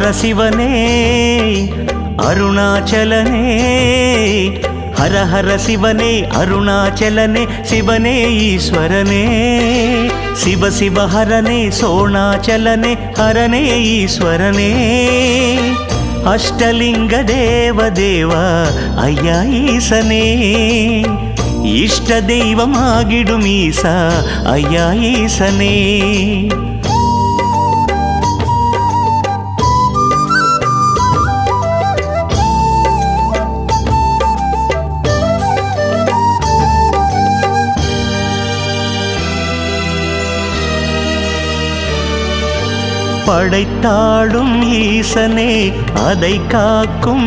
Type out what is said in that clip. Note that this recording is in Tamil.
ஹர சிவனே அருணாச்சலனே, ஹர ஹர சிவனே அருணாச்சலனே, சிவனே ஈஸ்வரனே, சிவ சிவ ஹரனே சோணாச்சலனே, ஹரனே ஈஸ்வரனே, அஷ்டலிங்க தேவ தேவா ஐயா ஈசனே, இஷ்ட தெய்வமாகிடும் ஈசா ஐயா ஈசனே. படைத்தாடும் ஈசனே அதை காக்கும்